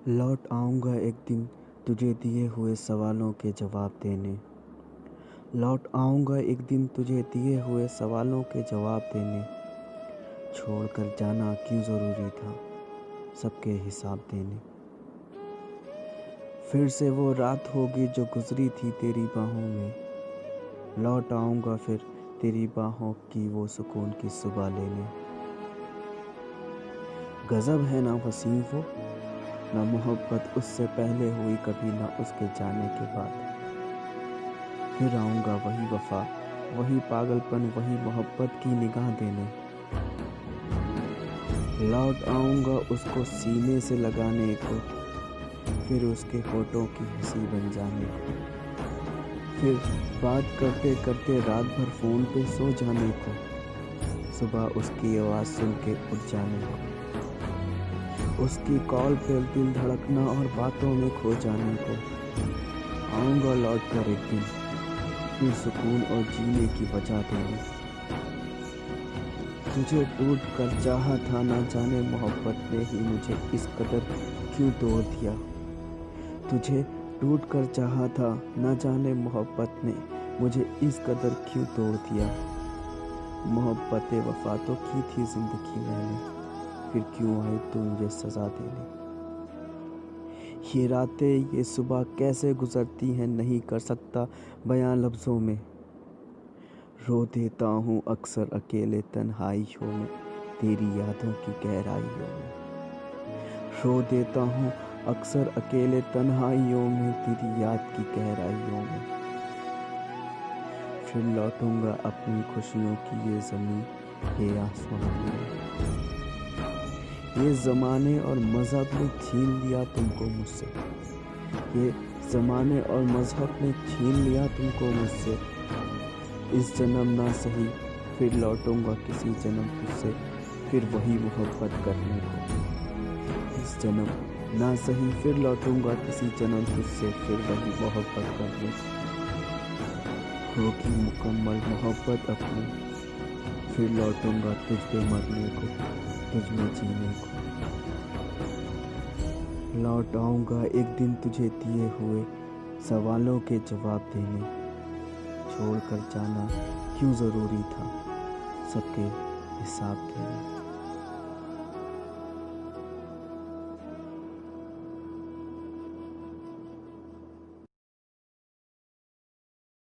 लौट आऊँगा एक दिन तुझे दिए हुए सवालों के जवाब देने। लौट आऊँगा एक दिन तुझे दिए हुए सवालों के जवाब देने। छोड़ कर जाना क्यों ज़रूरी था सबके हिसाब देने। फिर से वो रात होगी जो गुजरी थी तेरी बाहों में। लौट आऊँगा फिर तेरी बाहों की वो सुकून की सुबह लेने। गज़ब है ना वसीम वो, ना मोहब्बत उससे पहले हुई कभी, ना उसके जाने के बाद। फिर आऊँगा वही वफा, वही पागलपन, वही मोहब्बत की निगाह देने। लौट आऊँगा उसको सीने से लगाने को, फिर उसके होठों की हंसी बन जाने को। फिर बात करते करते रात भर फ़ोन पे सो जाने को, सुबह उसकी आवाज़ सुन के उठ जाने को। उसकी कॉल पे दिल धड़कना और बातों में खो जाने को। आऊँगा लौट कर एक दिन फिर सुकून और जीने की वजह देने। तुझे टूट कर चाहा था, ना जाने मोहब्बत ने ही मुझे इस कदर क्यों तोड़ दिया। तुझे टूट कर चाहा था, ना जाने मोहब्बत ने मुझे इस कदर क्यों तोड़ दिया। मोहब्बत वफा तो की थी जिंदगी मैंने, फिर क्यों आई तू मुझे सजा देने। ये रातें ये सुबह कैसे गुजरती हैं नहीं कर सकता बयां लफ्ज़ों में। रो देता हूँ अक्सर अकेले तन्हाइयों में, तेरी यादों की गहराइयों में। रो देता हूँ अक्सर अकेले तन्हाइयों में, तेरी याद की गहराइयों में। फिर लौटूंगा अपनी खुशियों की ये ज़मीं, ये आसमान में। ये ज़माने और मज़हब ने छीन लिया तुमको मुझसे। ये ज़माने और मज़हब ने छीन लिया तुमको मुझसे। इस जन्म ना सही फिर लौटूंगा किसी जन्म तुझसे, फिर वही मोहब्बत करने को। इस जन्म ना सही फिर लौटूंगा किसी जन्म तुझसे, फिर वही मोहब्बत करने को। होगी मुकम्मल मोहब्बत अपनी, फिर लौटूंगा तुझ पे मरने को, तुझ में जीने को। लौट आऊँगा एक दिन तुझे दिए हुए सवालों के जवाब देने। छोड़ कर जाना क्यों ज़रूरी था सबके हिसाब देने।